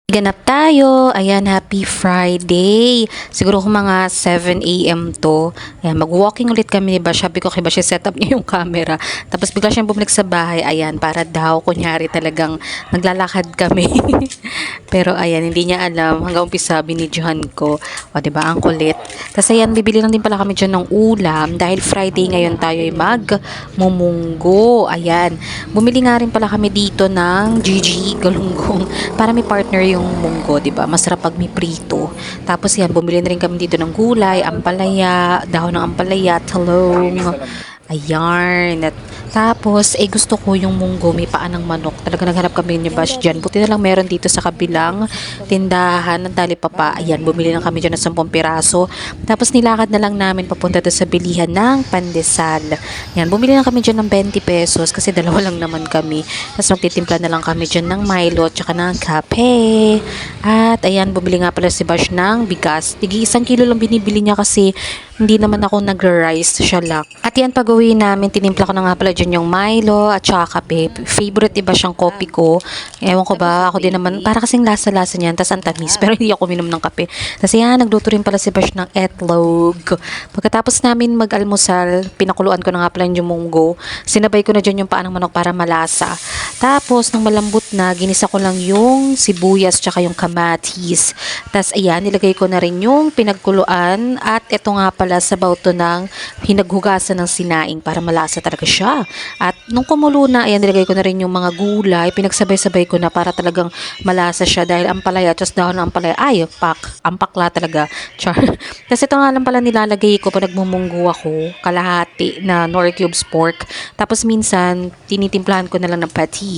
Ganap tayo. Ayan, happy Friday. Siguro kung mga 7 a.m. to. Ayan, mag-walking ulit kami ni Bash. Sabi ko kay Bash, set up niya yung camera. Tapos bigla siyang bumalik sa bahay. Ayan, para daw, kunyari talagang naglalakad kami. Pero ayan, hindi niya alam. Hanggang umpisa, binidyohan ko. O, diba, ang kulit. Tapos ayan, bibili lang din pala kami dyan ng ulam. Dahil Friday ngayon tayo ay mag-mumunggo. Ayan. Bumili nga rin pala kami dito ng Gigi Galunggong. Para may partner yung munggo, 'di ba? Masarap pag may prito. Tapos yan, bumili na rin kami dito ng gulay, ampalaya, dahon ng ampalaya, talong. Ayan. At tapos, gusto ko yung munggo, may paa ng manok. Talaga naghanap kami ni Bash dyan. Buti na lang meron dito sa kabilang tindahan ng talipapa. Ayan, bumili lang kami dyan ng 10 piraso. Tapos nilakad na lang namin papunta doon sa bilihan ng pandesal. Ayan, bumili lang kami dyan ng 20 pesos kasi dalawa lang naman kami. Tapos magtitimpla na lang kami dyan ng Milo at saka ng kape. At ayan, bumili nga pala si Bash ng bigas. Tigi 1 kilo lang binibili niya kasi hindi naman ako nagra-rice, siya lang. At yan, pag-uwi namin, tinimpla ko na nga pala dyan yung Milo at saka kape. Favorite iba siyang kopi ko. Ewan ko ba, ako din naman, para kasing lasa-lasa niyan, tas ang tamis. Pero hindi ako minom ng kape. Tapos yan, nagluto rin pala si Bash ng etlog. Pagkatapos namin mag-almusal, pinakuluan ko na nga pala yung munggo. Sinabay ko na dyan yung paa ng manok para malasa. Tapos, nang malambot na, ginisa ko lang yung sibuyas tsaka yung kamatis. Tapos, ayan, nilagay ko na rin yung pinagkuluan. At ito nga pala, sabaw to ng hinaghugasan ng sinaing para malasa talaga siya. At nung kumulo na, ayan, nilagay ko na rin yung mga gulay. Pinagsabay-sabay ko na para talagang malasa siya. Dahil ampalaya, tapos dahon ng ampalaya, ay, ampakla talaga. Char. Tapos ito nga lang pala nilalagay ko pag nagmumunggo ako, kalahati na nor cubes pork. Tapos minsan, tinitimplahan ko na lang ng patty.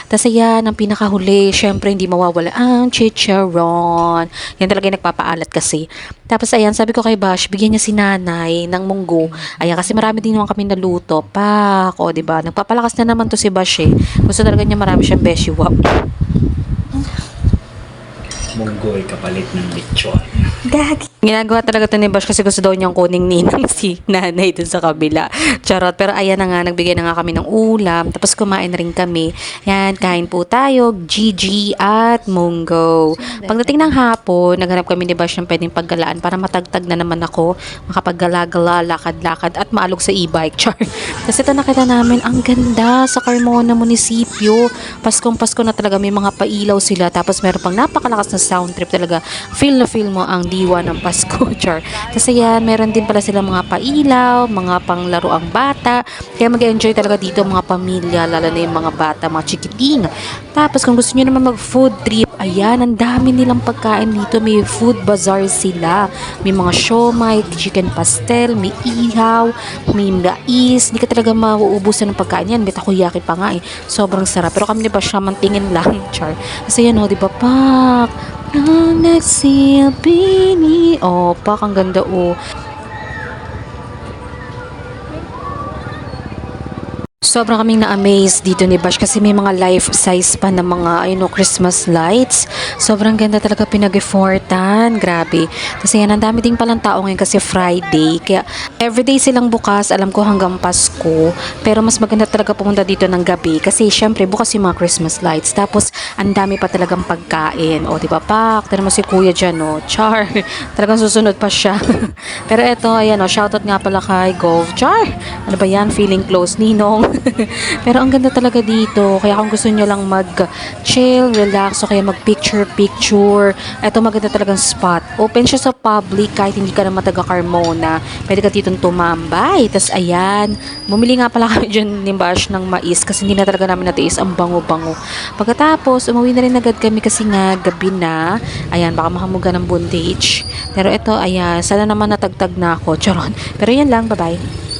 Tapos ayan, ang pinakahuli, syempre hindi mawawala ang chicharon. Yan talaga yung nagpapaalat kasi. Tapos ayan, sabi ko kay Bash, bigyan niya si nanay ng munggo. Ayan, kasi marami din naman kami naluto. Pak, o diba? Nagpapalakas na naman to si Bash eh. Gusto talaga niya marami siyang beshi. Wow. Munggo ay kapalit ng lechon. Gagi. Ginagawa talaga to ni Bash kasi gusto daw niyang kuning ninang si nanay dun sa kabila. Charot. Pero ayan na nga, nagbigay na nga kami ng ulam. Tapos kumain na rin kami. Yan, kain po tayo. Gigi at munggo. Pagdating ng hapon, naghanap kami ni Bash ng pwedeng paggalaan para matagtag na naman ako. Makapaggala-gala, lakad-lakad at maalog sa e-bike. Char. Tapos ito nakita namin, ang ganda sa Carmona Munisipyo. Paskong Pasko na talaga, may mga pailaw sila. Tapos meron pang napakalakas na sound trip talaga. Feel na feel mo ang diwa ng Pasko, char. Kasi yan, meron din pala sila mga pailaw, mga panglaro ang bata. Kaya mag-enjoy talaga dito mga pamilya, lalo na yung mga bata, mga chikiting. Tapos kung gusto niyo naman mag-food trip, ayan, ang dami nilang pagkain dito. May food bazaar sila. May mga siomai, chicken pastel, may ihaw, may mais. Hindi ka talaga mauubusan ng pagkain yan. May takoyaki pa nga eh. Sobrang sarap. Pero kami ba siya mantingin lang, char. Kasi yan, di ba, pak? Ang nagsilbi ni Pak, ang ganda Sobrang kaming na-amaze dito ni Bash kasi may mga life size pa na mga Christmas lights. Sobrang ganda talaga pinag-effortan. Grabe. Kasi yan, ang dami din palang tao ngayon kasi Friday. Kaya everyday silang bukas, alam ko hanggang Pasko. Pero mas maganda talaga pumunta dito ng gabi kasi syempre bukas yung mga Christmas lights. Tapos ang dami pa talagang pagkain. O, di ba, Pak? Tara mo si Kuya dyan, no? Char. Talagang susunod pa siya. Pero eto, ayan, shoutout nga pala kay Gov. Char. Ano ba yan? Feeling close, Ninong. Pero ang ganda talaga dito. Kaya kung gusto nyo lang mag-chill, relax, o kaya mag-picture-picture, eto maganda talagang spot. Open siya sa public kahit hindi ka naman taga Carmona. Pwede ka ditong tumambay. Tapos ayan, bumili nga pala kami dyan ni Bash ng mais kasi hindi na talaga namin natiis ang bango-bango. Pagkatapos, umuwi na rin agad kami kasi nga gabi na. Ayan, baka makamuga ng bondage. Pero eto, ayan, sana naman natagtag na ako. Charon. Pero yan lang, bye-bye.